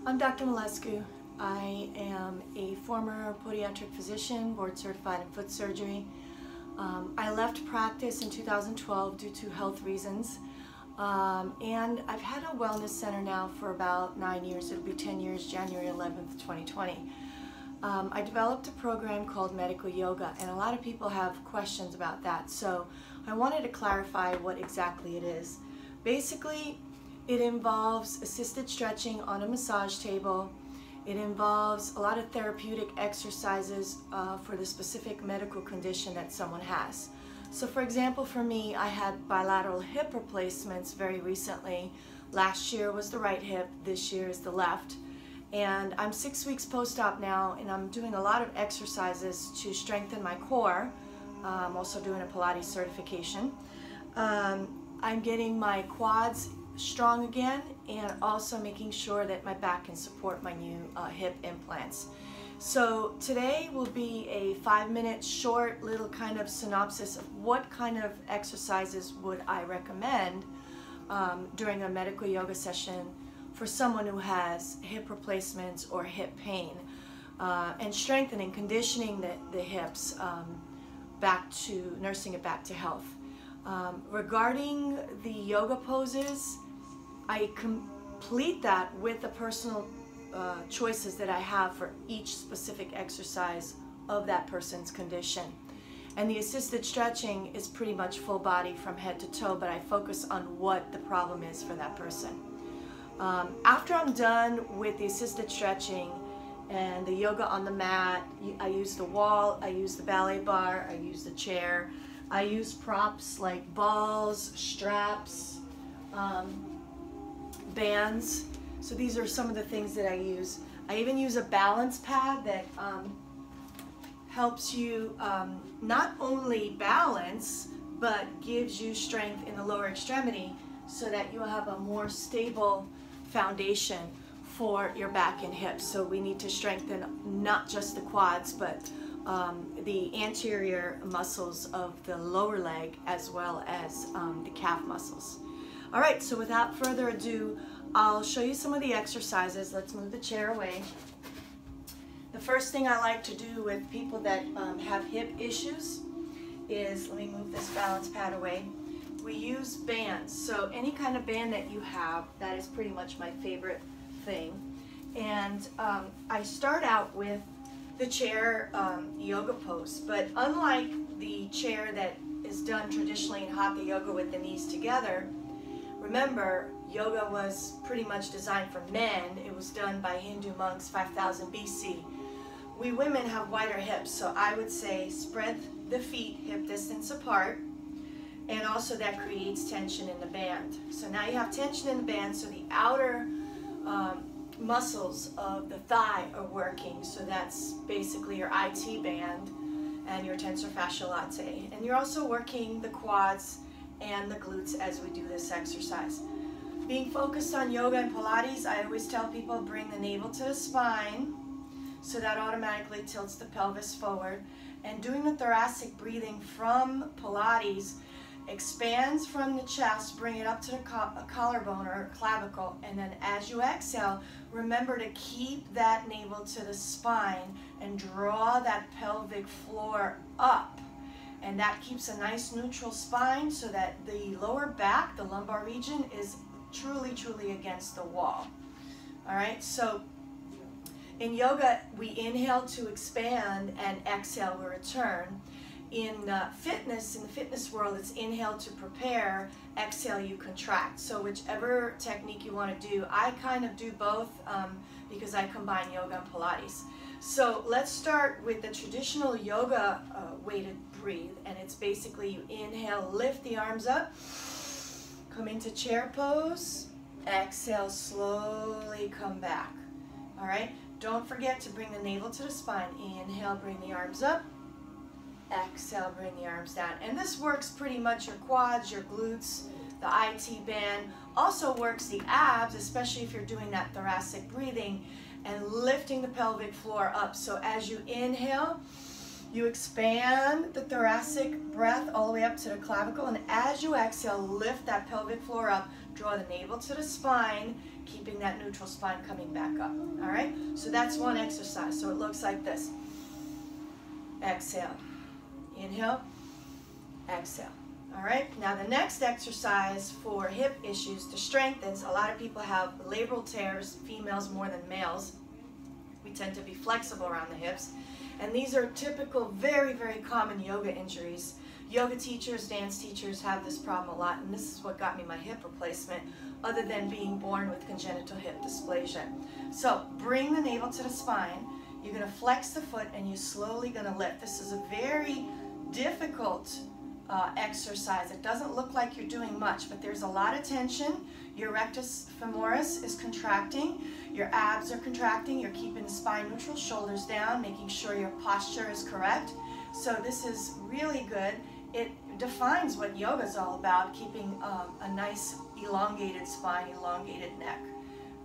I'm Dr. Milescu. I am a former podiatric physician, board certified in foot surgery. I left practice in 2012 due to health reasons. And I've had a wellness center now for about 9 years. It'll be 10 years, January 11th, 2020. I developed a program called Medical Yoga, and a lot of people have questions about that. So I wanted to clarify what exactly it is. Basically, it involves assisted stretching on a massage table. It involves a lot of therapeutic exercises for the specific medical condition that someone has. So for example, for me, I had bilateral hip replacements very recently. Last year was the right hip, this year is the left. And I'm 6 weeks post-op now, and I'm doing a lot of exercises to strengthen my core. I'm also doing a Pilates certification. I'm getting my quads strong again, and also making sure that my back can support my new hip implants. So today will be a 5-minute short little kind of synopsis of what kind of exercises would I recommend during a medical yoga session for someone who has hip replacements or hip pain, and strengthening, conditioning the hips back to, nursing it back to health. Regarding the yoga poses, I complete that with the personal choices that I have for each specific exercise of that person's condition. And the assisted stretching is pretty much full body from head to toe, but I focus on what the problem is for that person. After I'm done with the assisted stretching and the yoga on the mat, I use the wall, I use the ballet bar, I use the chair, I use props like balls, straps, bands. So these are some of the things that I use. I even use a balance pad that helps you not only balance, but gives you strength in the lower extremity so that you'll have a more stable foundation for your back and hips. So we need to strengthen not just the quads, but the anterior muscles of the lower leg, as well as the calf muscles. All right, so without further ado, I'll show you some of the exercises. Let's move the chair away. The first thing I like to do with people that have hip issues is, let me move this balance pad away. We use bands. So any kind of band that you have, that is pretty much my favorite thing. And I start out with the chair yoga pose, but unlike the chair that is done traditionally in hatha yoga with the knees together, remember, yoga was pretty much designed for men. It was done by Hindu monks 5000 BC. We women have wider hips, so I would say spread the feet hip distance apart, and also that creates tension in the band. So now you have tension in the band, so the outer muscles of the thigh are working. So that's basically your IT band and your tensor fasciae latae. And you're also working the quads and the glutes as we do this exercise. Being focused on yoga and Pilates, I always tell people bring the navel to the spine, so that automatically tilts the pelvis forward. And doing the thoracic breathing from Pilates expands from the chest, bring it up to the collarbone or clavicle, and then as you exhale, remember to keep that navel to the spine and draw that pelvic floor up. And that keeps a nice neutral spine so that the lower back, the lumbar region, is truly, truly against the wall. All right, so in yoga, we inhale to expand and exhale, we return. In the fitness world, it's inhale to prepare, exhale, you contract. So whichever technique you want to do, I kind of do both because I combine yoga and Pilates. So let's start with the traditional yoga way to breathe, and it's basically you inhale, lift the arms up, come into chair pose, exhale, slowly come back. All right, don't forget to bring the navel to the spine. Inhale, bring the arms up, exhale, bring the arms down. And this works pretty much your quads, your glutes, the IT band. Also works the abs, especially if you're doing that thoracic breathing and lifting the pelvic floor up. So as you inhale, you expand the thoracic breath all the way up to the clavicle, and as you exhale, lift that pelvic floor up, draw the navel to the spine, keeping that neutral spine coming back up. All right, so that's one exercise. So it looks like this. Exhale, inhale, exhale. All right, now the next exercise for hip issues to strengthen, a lot of people have labral tears, females more than males. We tend to be flexible around the hips. And these are typical, very, very common yoga injuries. Yoga teachers, dance teachers have this problem a lot, and this is what got me my hip replacement, other than being born with congenital hip dysplasia. So bring the navel to the spine. You're going to flex the foot, and you're slowly going to lift. This is a very difficult exercise. It doesn't look like you're doing much, but there's a lot of tension. Your rectus femoris is contracting. Your abs are contracting. You're keeping the spine neutral, shoulders down, making sure your posture is correct. So this is really good. It defines what yoga is all about, keeping a nice elongated spine, elongated neck.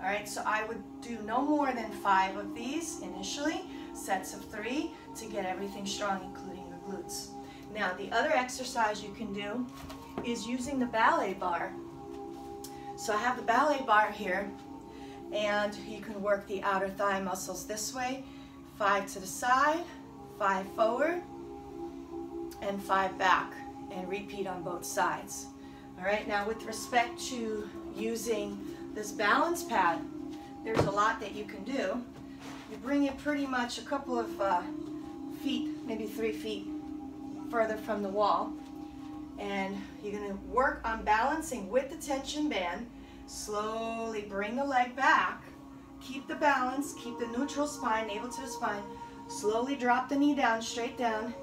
All right, so I would do no more than 5 of these initially, sets of 3 to get everything strong, including the glutes. Now, the other exercise you can do is using the ballet bar. So I have the ballet bar here, and you can work the outer thigh muscles this way, 5 to the side, 5 forward, and 5 back, and repeat on both sides. All right, now with respect to using this balance pad, there's a lot that you can do. You bring it pretty much a couple of feet, maybe 3 feet further from the wall, and you're going to work on balancing with the tension band. Slowly bring the leg back, keep the balance, keep the neutral spine, navel to the spine. Slowly drop the knee down, straight down.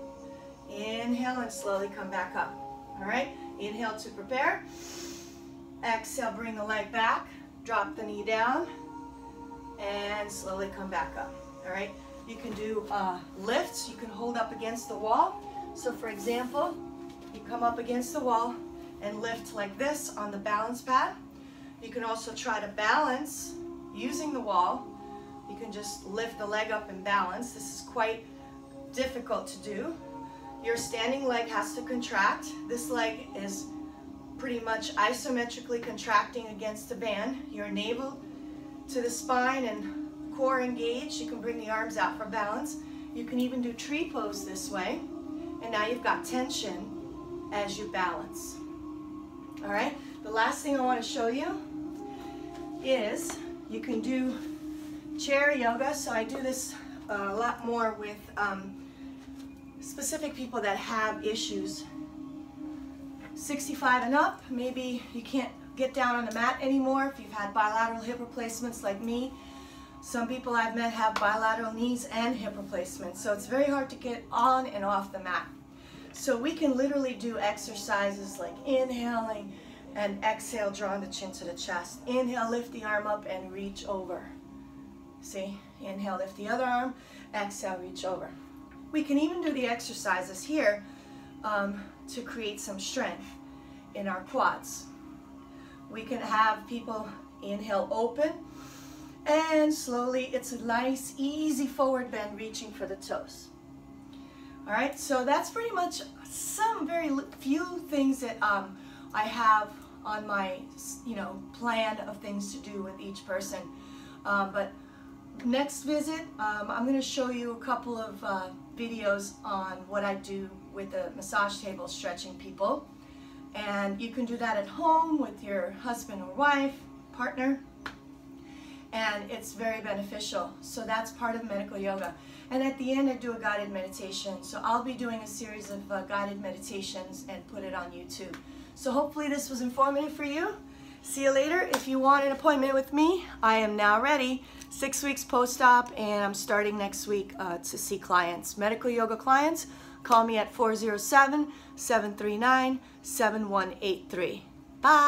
Inhale and slowly come back up. All right, inhale to prepare. Exhale, bring the leg back, drop the knee down, and slowly come back up. All right, you can do lifts. You can hold up against the wall. So for example, you come up against the wall and lift like this on the balance pad. You can also try to balance using the wall. You can just lift the leg up and balance. This is quite difficult to do. Your standing leg has to contract. This leg is pretty much isometrically contracting against the band. Your navel to the spine and core engaged. You can bring the arms out for balance. You can even do tree pose this way. And now you've got tension as you balance. All right, the last thing I want to show you is you can do chair yoga. So I do this a lot more with specific people that have issues. 65 and up, maybe you can't get down on the mat anymore if you've had bilateral hip replacements like me. Some people I've met have bilateral knees and hip replacements, so it's very hard to get on and off the mat. So we can literally do exercises like inhaling and exhale, drawing the chin to the chest. Inhale, lift the arm up and reach over. See? Inhale, lift the other arm. Exhale, reach over. We can even do the exercises here to create some strength in our quads. We can have people inhale, open, and slowly, it's a nice, easy forward bend, reaching for the toes. All right, so that's pretty much some very few things that I have on my, plan of things to do with each person. But next visit, I'm going to show you a couple of videos on what I do with the massage table stretching people. And you can do that at home with your husband or wife, partner. And it's very beneficial. So that's part of medical yoga. And at the end, I do a guided meditation. So I'll be doing a series of guided meditations and put it on YouTube. So hopefully this was informative for you. See you later. If you want an appointment with me, I am now ready. 6 weeks post-op, and I'm starting next week to see clients, medical yoga clients. Call me at 407-739-7183. Bye.